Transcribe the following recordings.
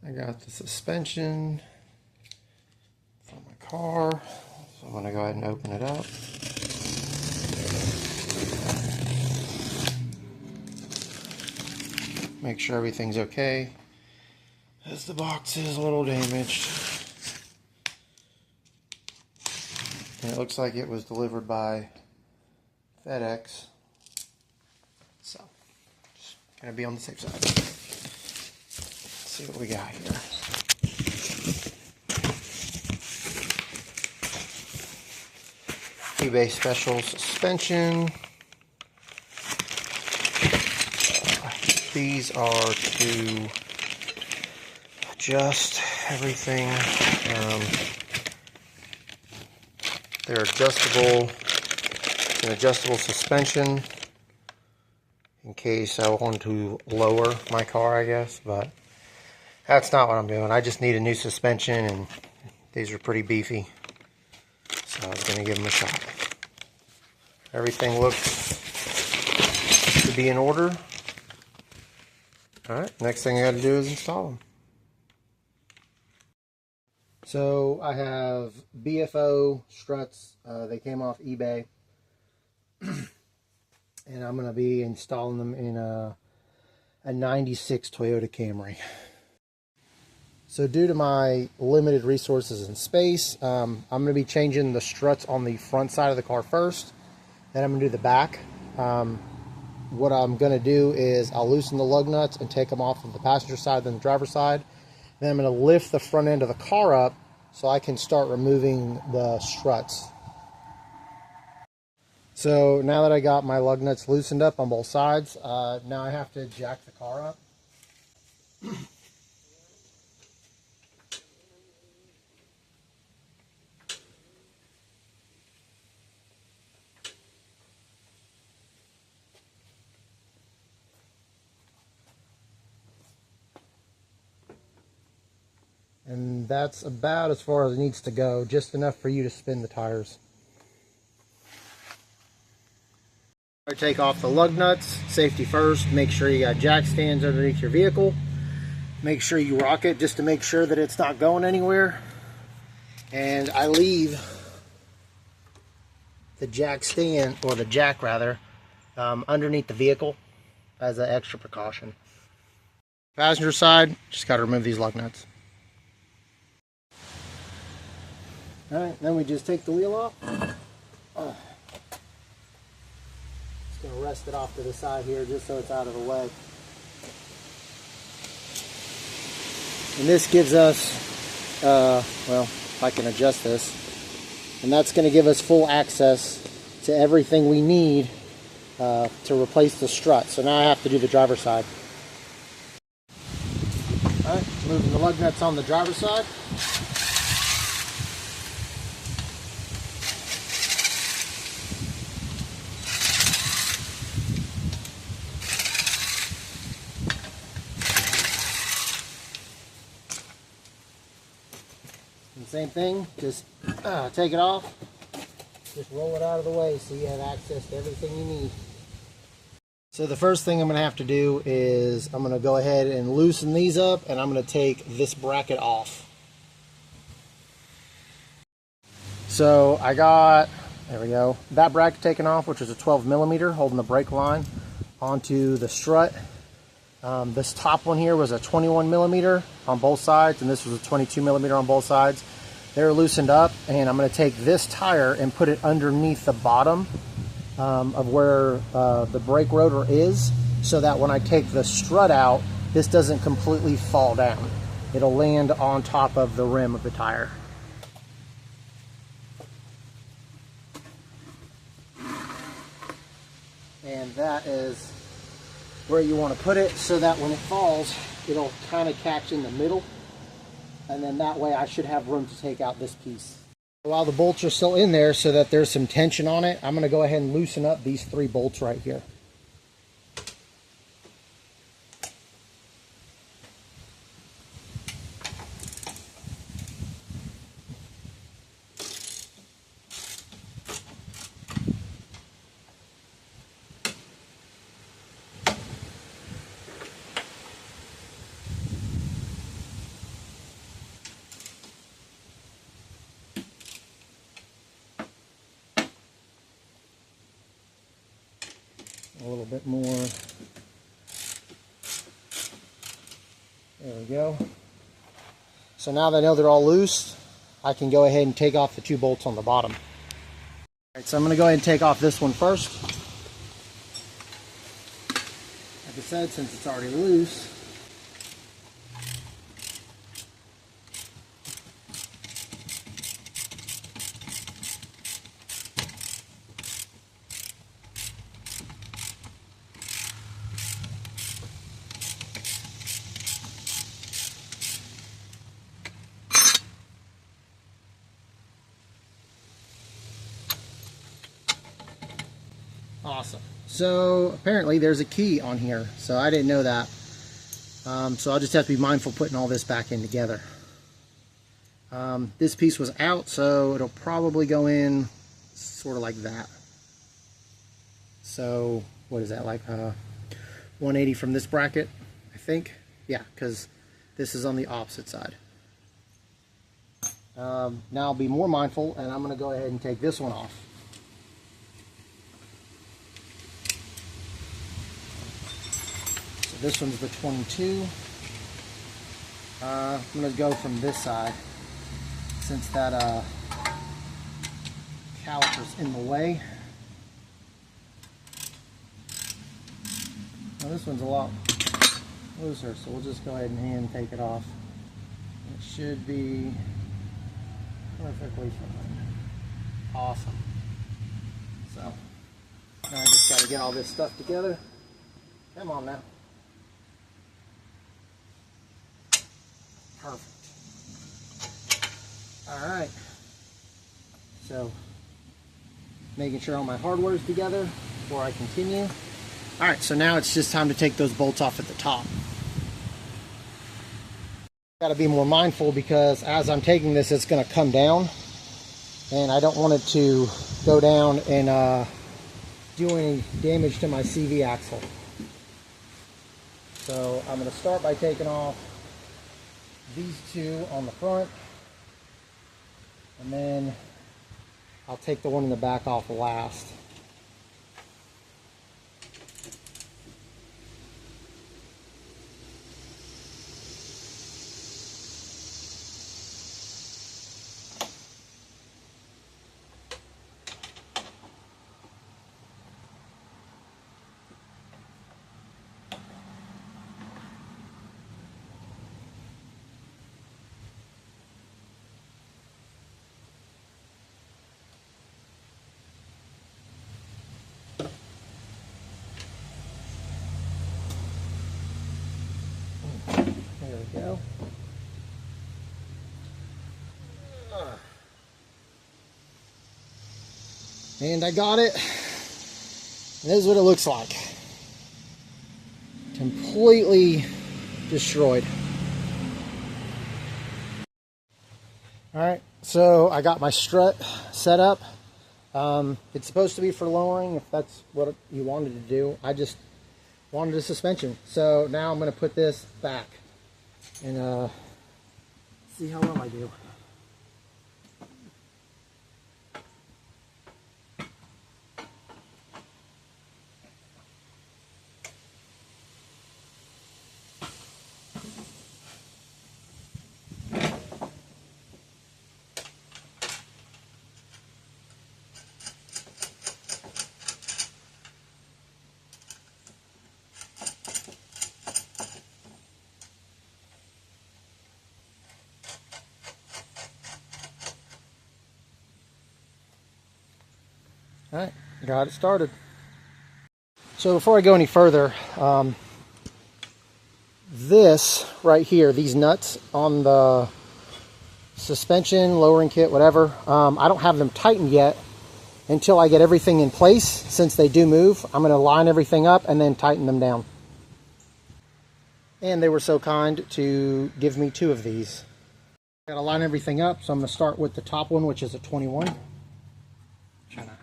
I got the suspension for my car, so I'm going to go ahead and open it up. Make sure everything's okay, as the box is a little damaged. And it looks like it was delivered by FedEx, so just gonna be on the safe side. Let's see what we got here. eBay special suspension. These are to adjust everything. They're adjustable. It's an adjustable suspension in case I want to lower my car, I guess, but that's not what I'm doing. I just need a new suspension, and these are pretty beefy, so I was going to give them a shot. Everything looks to be in order. Alright, next thing I got to do is install them. So I have BFO struts. They came off eBay. And I'm going to be installing them in a 96 Toyota Camry. So due to my limited resources and space, I'm going to be changing the struts on the front side of the car first. Then I'm going to do the back. What I'm going to do is I'll loosen the lug nuts and take them off of the passenger side, then the driver's side. Then I'm going to lift the front end of the car up so I can start removing the struts. So now that I got my lug nuts loosened up on both sides, now I have to jack the car up. And that's about as far as it needs to go, just enough for you to spin the tires. I take off the lug nuts, safety first. Make sure you got jack stands underneath your vehicle. Make sure you rock it just to make sure that it's not going anywhere. And I leave the jack stand, or the jack rather, underneath the vehicle as an extra precaution. Passenger side, just got to remove these lug nuts. Alright, then we just take the wheel off. Just going to rest it off to the side here just so it's out of the way. And this gives us, well, if I can adjust this, and that's going to give us full access to everything we need to replace the strut. So now I have to do the driver's side. Alright, moving the lug nuts on the driver's side. And same thing, just take it off, just roll it out of the way so you have access to everything you need. So the first thing I'm going to have to do is I'm going to go ahead and loosen these up, and I'm going to take this bracket off. So I got, there we go, that bracket taken off, which is a 12mm holding the brake line onto the strut. This top one here was a 21mm on both sides, and this was a 22mm on both sides. They're loosened up, and I'm going to take this tire and put it underneath the bottom of where the brake rotor is, so that when I take the strut out, this doesn't completely fall down. It'll land on top of the rim of the tire. And that is where you want to put it, so that when it falls, it'll kind of catch in the middle, and then that way I should have room to take out this piece. While the bolts are still in there, so that there's some tension on it, I'm going to go ahead and loosen up these 3 bolts right here. A little bit more. There we go. So now that I know they're all loose, I can go ahead and take off the 2 bolts on the bottom. All right, so I'm going to go ahead and take off this one first. Like I said, since it's already loose, awesome. So apparently there's a key on here, so I didn't know that. So I'll just have to be mindful putting all this back in together. This piece was out, so it'll probably go in sort of like that. So what is that, like 180 from this bracket, I think? Yeah, because this is on the opposite side. Now I'll be more mindful, and I'm going to go ahead and take this one off. So this one's the 22. I'm going to go from this side, since that caliper's in the way. Now this one's a lot looser, so we'll just go ahead and hand take it off. It should be perfectly fine. Awesome. So now I just got to get all this stuff together. Come on now. Perfect. Alright. So making sure all my hardware is together before I continue. Alright, so now it's just time to take those bolts off at the top. Got to be more mindful because as I'm taking this, it's going to come down, and I don't want it to go down and do any damage to my CV axle. So I'm going to start by taking off these 2 on the front, and then I'll take the one in the back off last. There we go. And I got it. This is what it looks like. Completely destroyed. Alright, so I got my strut set up. It's supposed to be for lowering if that's what you wanted to do. I just wanted a suspension. So now I'm going to put this back and see how well I do. Alright, got it started. So before I go any further, this right here, these nuts on the suspension, lowering kit, whatever, I don't have them tightened yet until I get everything in place. Since they do move, I'm going to line everything up and then tighten them down. And they were so kind to give me 2 of these. Got to line everything up, so I'm going to start with the top one, which is a 21. Trying to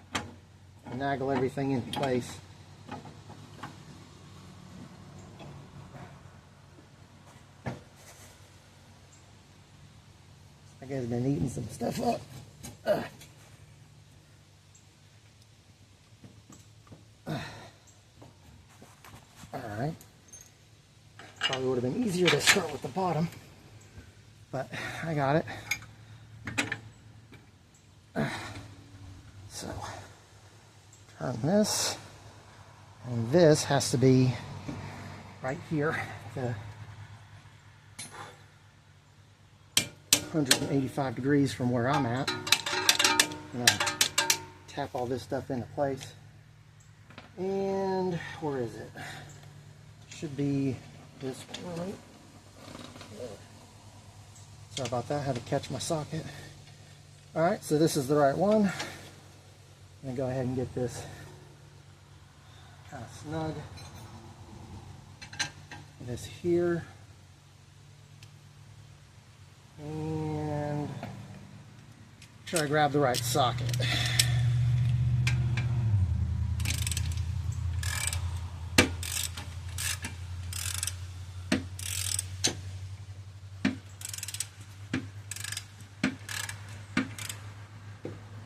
naggle everything in place. I guess I've been eating some stuff up. Probably would have been easier to start with the bottom, but I got it. So, turn this, and this has to be right here, the 185 degrees from where I'm at. I'm gonna tap all this stuff into place. And where is it? Should be this one, right? Sorry about that, I had to catch my socket. Alright, so this is the right one. I'm going to go ahead and get this kind of snug. This here. And try to grab the right socket.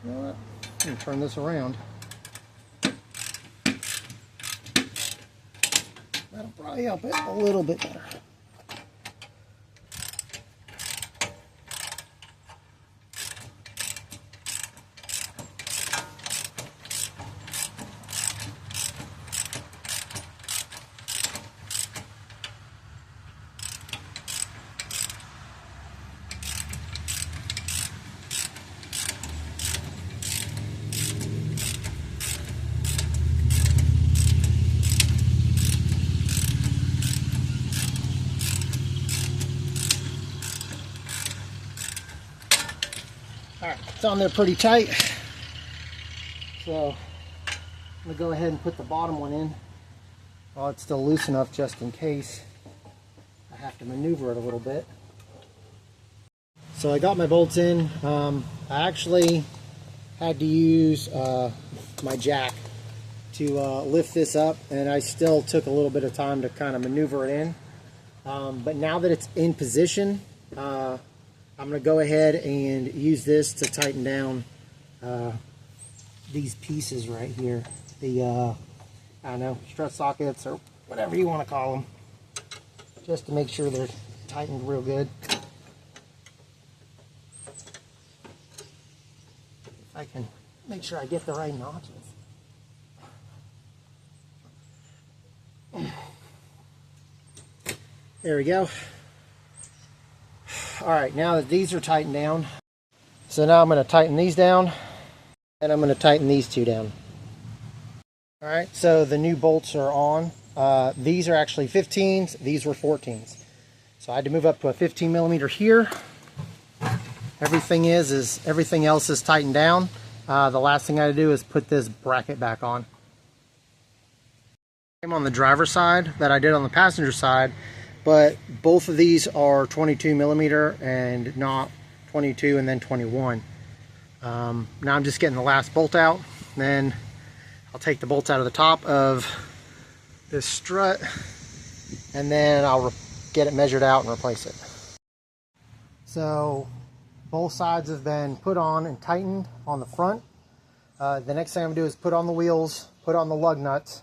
You know what? I'm going to turn this around. That'll probably help it a little bit better. Alright, it's on there pretty tight. So I'm going to go ahead and put the bottom one in while it's still loose enough, just in case I have to maneuver it a little bit. So I got my bolts in. I actually had to use my jack to lift this up, and I still took a little bit of time to kind of maneuver it in. But now that it's in position, I'm going to go ahead and use this to tighten down these pieces right here. The, I don't know, strut sockets or whatever you want to call them. Just to make sure they're tightened real good. If I can make sure I get the right notches. There we go. Alright, now that these are tightened down, so now I'm going to tighten these down, and I'm going to tighten these two down. Alright, so the new bolts are on. These are actually 15s, these were 14s. So I had to move up to a 15 millimeter here. Everything else is tightened down. The last thing I had to do is put this bracket back on. Same on the driver's side that I did on the passenger side. But both of these are 22 millimeter and not 22 and then 21. Now I'm just getting the last bolt out. Then I'll take the bolts out of the top of this strut, and then I'll get it measured out and replace it. So both sides have been put on and tightened on the front. The next thing I'm going to do is put on the wheels, put on the lug nuts,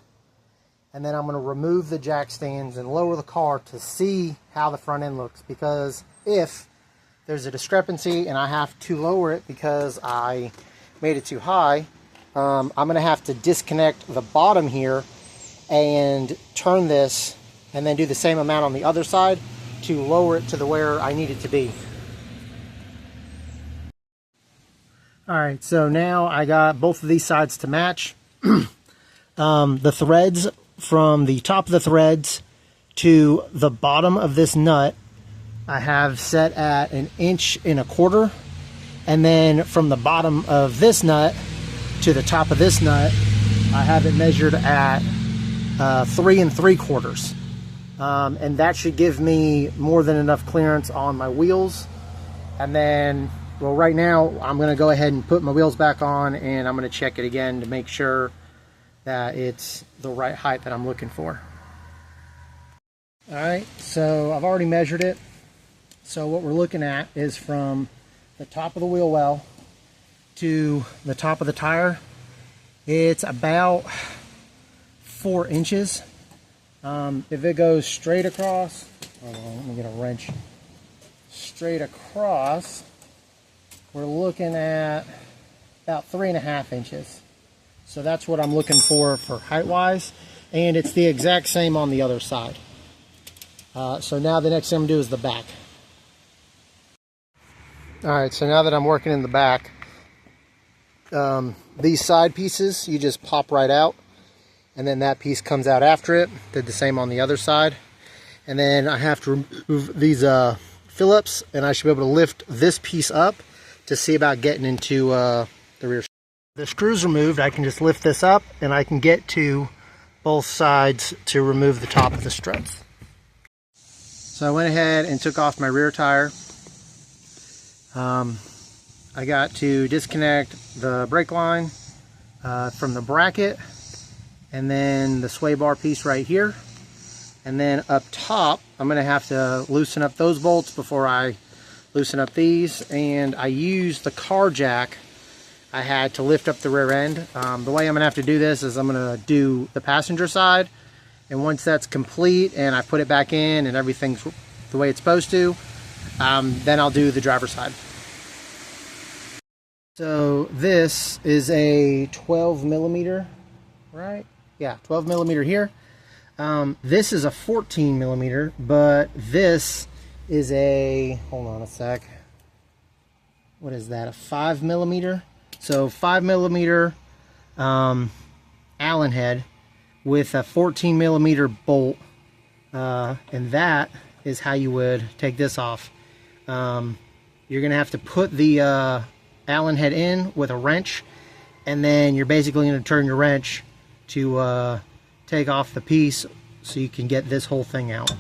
and then I'm going to remove the jack stands and lower the car to see how the front end looks, because if there's a discrepancy and I have to lower it because I made it too high, I'm going to have to disconnect the bottom here and turn this and then do the same amount on the other side to lower it to the where I need it to be. Alright, so now I got both of these sides to match. The threads from the top of the threads to the bottom of this nut I have set at 1.25 inches, and then from the bottom of this nut to the top of this nut I have it measured at 3 3/4, and that should give me more than enough clearance on my wheels. And then, well, right now I'm going to go ahead and put my wheels back on, and I'm going to check it again to make sure that it's the right height that I'm looking for. Alright, so I've already measured it. So what we're looking at is from the top of the wheel well to the top of the tire, it's about 4 inches. If it goes straight across, hold on, let me get a wrench. Straight across, we're looking at about 3.5 inches. So that's what I'm looking for height-wise, and it's the exact same on the other side. So now the next thing I'm gonna do is the back. All right, so now that I'm working in the back, these side pieces, you just pop right out, and then that piece comes out after it. Did the same on the other side. And then I have to remove these Phillips, and I should be able to lift this piece up to see about getting into the rear. The screws removed, I can just lift this up and I can get to both sides to remove the top of the struts. So I went ahead and took off my rear tire. I got to disconnect the brake line from the bracket, and then the sway bar piece right here. And then up top, I'm going to have to loosen up those bolts before I loosen up these. And I used the car jack I had to lift up the rear end. The way I'm going to have to do this is I'm going to do the passenger side. And once that's complete and I put it back in and everything's the way it's supposed to, then I'll do the driver's side. So this is a 12 millimeter, right? Yeah, 12 millimeter here. This is a 14 millimeter, but this is a, hold on a sec. What is that? A 5 millimeter? So 5 millimeter Allen head with a 14 millimeter bolt. And that is how you would take this off. You're going to have to put the Allen head in with a wrench, and then you're basically going to turn your wrench to take off the piece so you can get this whole thing out.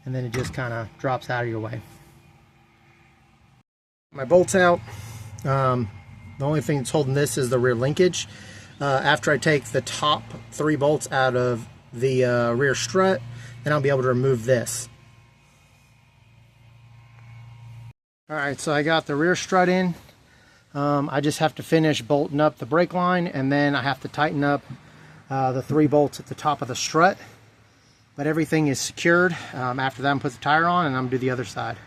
And then it just kind of drops out of your way. My bolt's out. The only thing that's holding this is the rear linkage. After I take the top 3 bolts out of the rear strut, then I'll be able to remove this. Alright, so I got the rear strut in. I just have to finish bolting up the brake line, and then I have to tighten up the 3 bolts at the top of the strut. But everything is secured. After that, I'm going to put the tire on, and I'm going to do the other side.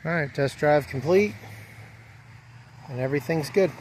Alright, test drive complete, and everything's good.